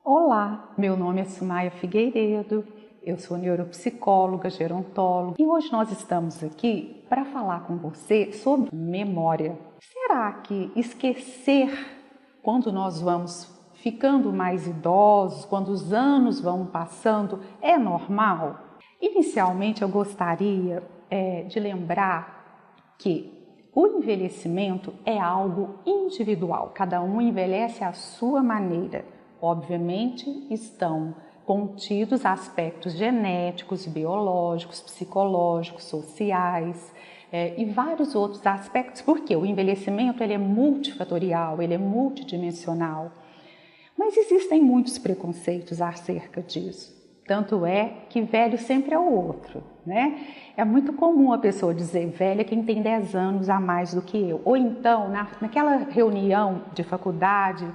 Olá, meu nome é Sumaia Figueiredo, eu sou neuropsicóloga, gerontóloga e hoje nós estamos aqui para falar com você sobre memória. Será que esquecer quando nós vamos ficando mais idosos, quando os anos vão passando, é normal? Inicialmente eu gostaria de lembrar que o envelhecimento é algo individual, cada um envelhece à sua maneira. Obviamente, estão contidos aspectos genéticos, biológicos, psicológicos, sociais e vários outros aspectos, porque o envelhecimento ele é multifatorial, ele é multidimensional. Mas existem muitos preconceitos acerca disso. Tanto é que velho sempre é o outro, né? É muito comum a pessoa dizer velha quem tem 10 anos a mais do que eu. Ou então, naquela reunião de faculdade,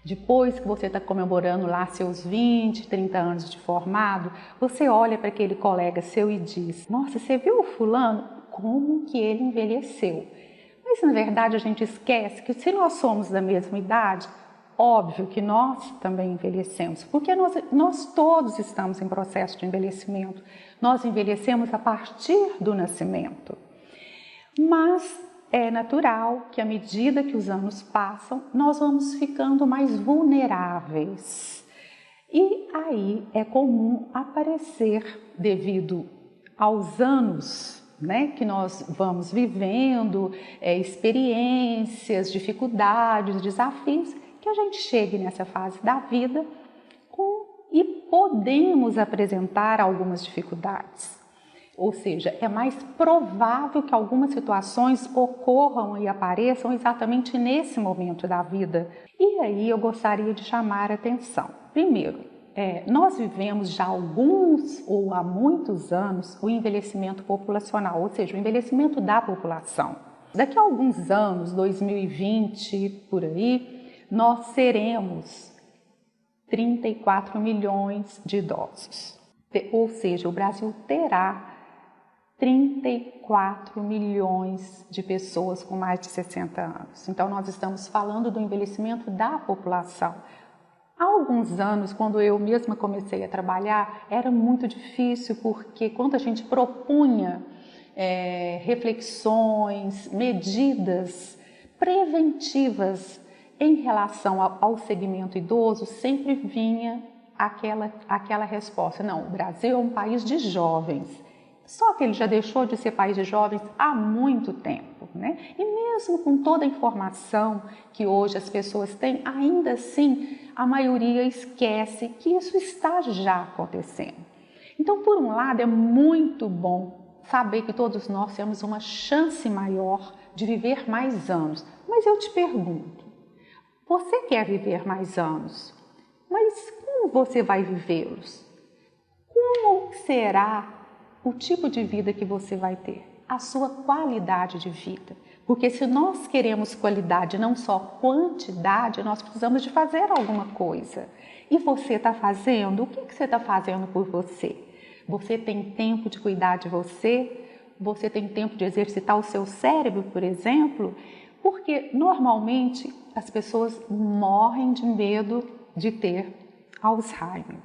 depois que você está comemorando lá seus 20, 30 anos de formado, você olha para aquele colega seu e diz: nossa, você viu o fulano? Como que ele envelheceu? Mas na verdade a gente esquece que se nós somos da mesma idade, óbvio que nós também envelhecemos, porque nós todos estamos em processo de envelhecimento. Nós envelhecemos a partir do nascimento. Mas é natural que à medida que os anos passam, nós vamos ficando mais vulneráveis. E aí é comum aparecer, devido aos anos, né, que nós vamos vivendo, experiências, dificuldades, desafios, que a gente chegue nessa fase da vida e podemos apresentar algumas dificuldades. Ou seja, é mais provável que algumas situações ocorram e apareçam exatamente nesse momento da vida. E aí eu gostaria de chamar a atenção. Primeiro, nós vivemos já alguns ou há muitos anos o envelhecimento populacional, ou seja, o envelhecimento da população. Daqui a alguns anos, 2020, por aí, nós seremos 34 milhões de idosos. Ou seja, o Brasil terá 34 milhões de pessoas com mais de 60 anos. Então, nós estamos falando do envelhecimento da população. Há alguns anos, quando eu mesma comecei a trabalhar, era muito difícil, porque quando a gente propunha reflexões, medidas preventivas em relação ao segmento idoso, sempre vinha aquela resposta: não, o Brasil é um país de jovens. Só que ele já deixou de ser país de jovens há muito tempo, né? E mesmo com toda a informação que hoje as pessoas têm, ainda assim a maioria esquece que isso está já acontecendo. Então, por um lado, é muito bom saber que todos nós temos uma chance maior de viver mais anos. Mas eu te pergunto, você quer viver mais anos? Mas como você vai vivê-los? Como será o tipo de vida que você vai ter? A sua qualidade de vida. Porque se nós queremos qualidade, não só quantidade, nós precisamos de fazer alguma coisa. E você está fazendo? O que você está fazendo por você? Você tem tempo de cuidar de você? Você tem tempo de exercitar o seu cérebro, por exemplo? Porque normalmente as pessoas morrem de medo de ter Alzheimer.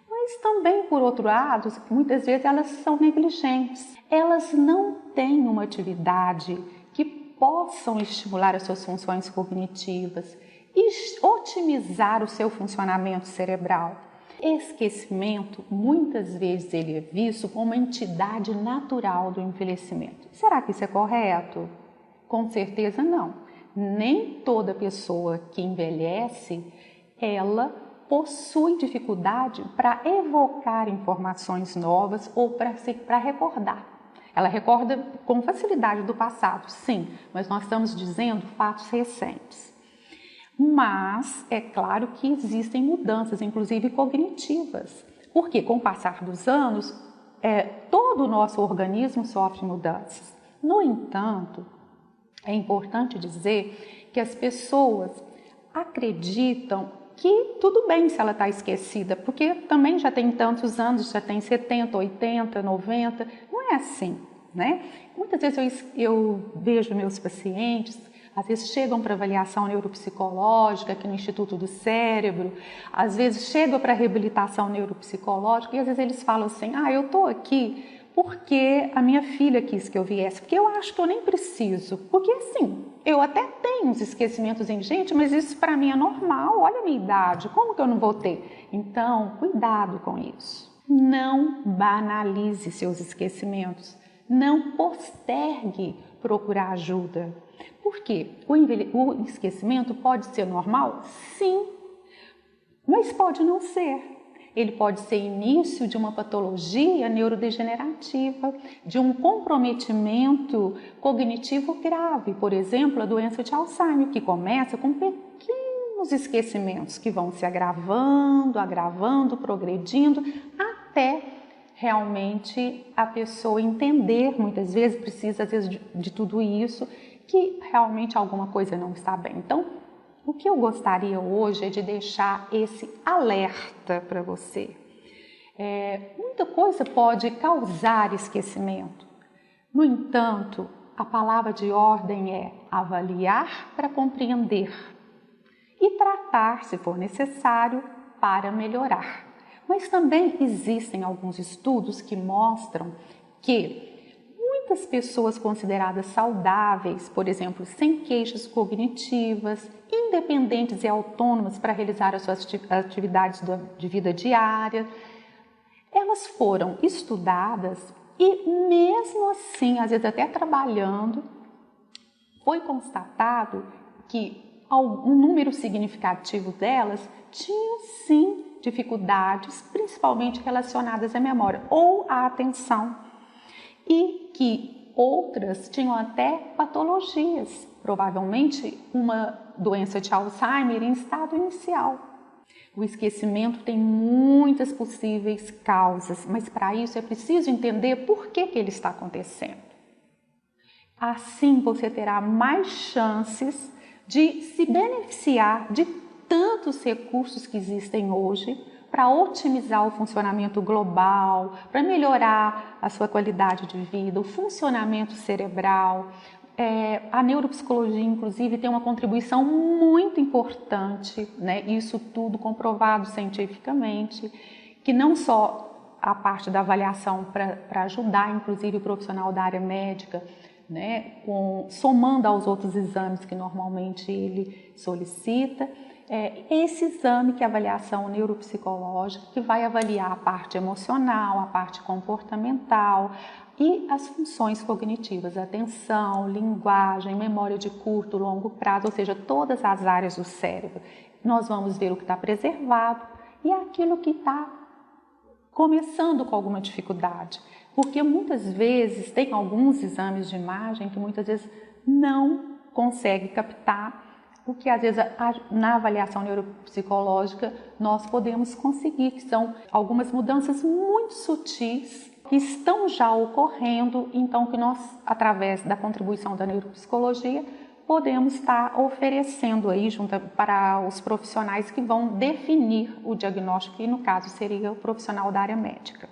Mas também, por outro lado, muitas vezes elas são negligentes. Elas não têm uma atividade que possam estimular as suas funções cognitivas e otimizar o seu funcionamento cerebral. Esquecimento, muitas vezes ele é visto como uma entidade natural do envelhecimento. Será que isso é correto? Com certeza não. Nem toda pessoa que envelhece, ela possui dificuldade para evocar informações novas ou para recordar. Ela recorda com facilidade do passado, sim, mas nós estamos dizendo fatos recentes. Mas é claro que existem mudanças, inclusive cognitivas, porque com o passar dos anos, todo o nosso organismo sofre mudanças. No entanto, é importante dizer que as pessoas acreditam que tudo bem se ela está esquecida, porque também já tem tantos anos, já tem 70, 80, 90, não é assim, né? Muitas vezes eu vejo meus pacientes às vezes chegam para avaliação neuropsicológica aqui no Instituto do Cérebro, às vezes chegam para reabilitação neuropsicológica e às vezes eles falam assim, eu estou aqui porque a minha filha quis que eu viesse, porque eu acho que eu nem preciso, porque assim, eu até tenho uns esquecimentos em gente, mas isso para mim é normal, olha a minha idade, como que eu não vou ter? Então, cuidado com isso. Não banalize seus esquecimentos, não postergue procurar ajuda. Por quê? O esquecimento pode ser normal? Sim, mas pode não ser. Ele pode ser início de uma patologia neurodegenerativa, de um comprometimento cognitivo grave, por exemplo, a doença de Alzheimer, que começa com pequenos esquecimentos que vão se agravando, progredindo, até realmente a pessoa entender, muitas vezes precisa às vezes de tudo isso, que realmente alguma coisa não está bem. Então, o que eu gostaria hoje é de deixar esse alerta para você. Muita coisa pode causar esquecimento. No entanto, a palavra de ordem é avaliar para compreender e tratar, se for necessário, para melhorar. Mas também existem alguns estudos que mostram que muitas pessoas consideradas saudáveis, por exemplo, sem queixas cognitivas, independentes e autônomas para realizar as suas atividades de vida diária, elas foram estudadas e mesmo assim, às vezes até trabalhando, foi constatado que um número significativo delas tinham sim dificuldades, principalmente relacionadas à memória ou à atenção, e que outras tinham até patologias, provavelmente uma doença de Alzheimer em estado inicial. O esquecimento tem muitas possíveis causas, mas para isso é preciso entender por que ele está acontecendo. Assim você terá mais chances de se beneficiar de tantos recursos que existem hoje para otimizar o funcionamento global, para melhorar a sua qualidade de vida, o funcionamento cerebral. A neuropsicologia, inclusive, tem uma contribuição muito importante, né? Isso tudo comprovado cientificamente, que não só a parte da avaliação para ajudar, inclusive, o profissional da área médica, né? Somando aos outros exames que normalmente ele solicita, esse exame que é a avaliação neuropsicológica, que vai avaliar a parte emocional, a parte comportamental e as funções cognitivas, atenção, linguagem, memória de curto, longo prazo, ou seja, todas as áreas do cérebro. Nós vamos ver o que está preservado e aquilo que está começando com alguma dificuldade, porque muitas vezes tem alguns exames de imagem que muitas vezes não consegue captar o que às vezes na avaliação neuropsicológica nós podemos conseguir, que são algumas mudanças muito sutis que estão já ocorrendo, então que nós, através da contribuição da neuropsicologia, podemos estar oferecendo aí junto para os profissionais que vão definir o diagnóstico, que no caso seria o profissional da área médica.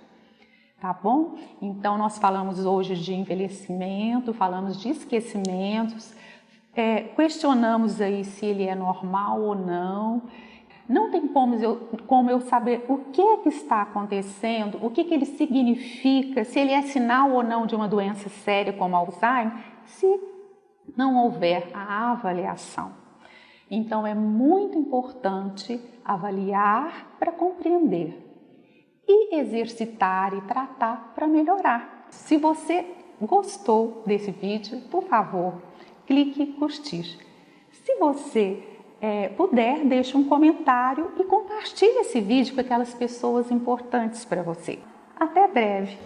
Tá bom? Então nós falamos hoje de envelhecimento, falamos de esquecimentos, questionamos aí se ele é normal ou não. Não tem como eu saber o que está acontecendo, o que ele significa, se ele é sinal ou não de uma doença séria como Alzheimer, se não houver a avaliação. Então é muito importante avaliar para compreender e exercitar e tratar para melhorar. Se você gostou desse vídeo, por favor, clique em curtir. Se você puder, deixe um comentário e compartilhe esse vídeo com aquelas pessoas importantes para você. Até breve!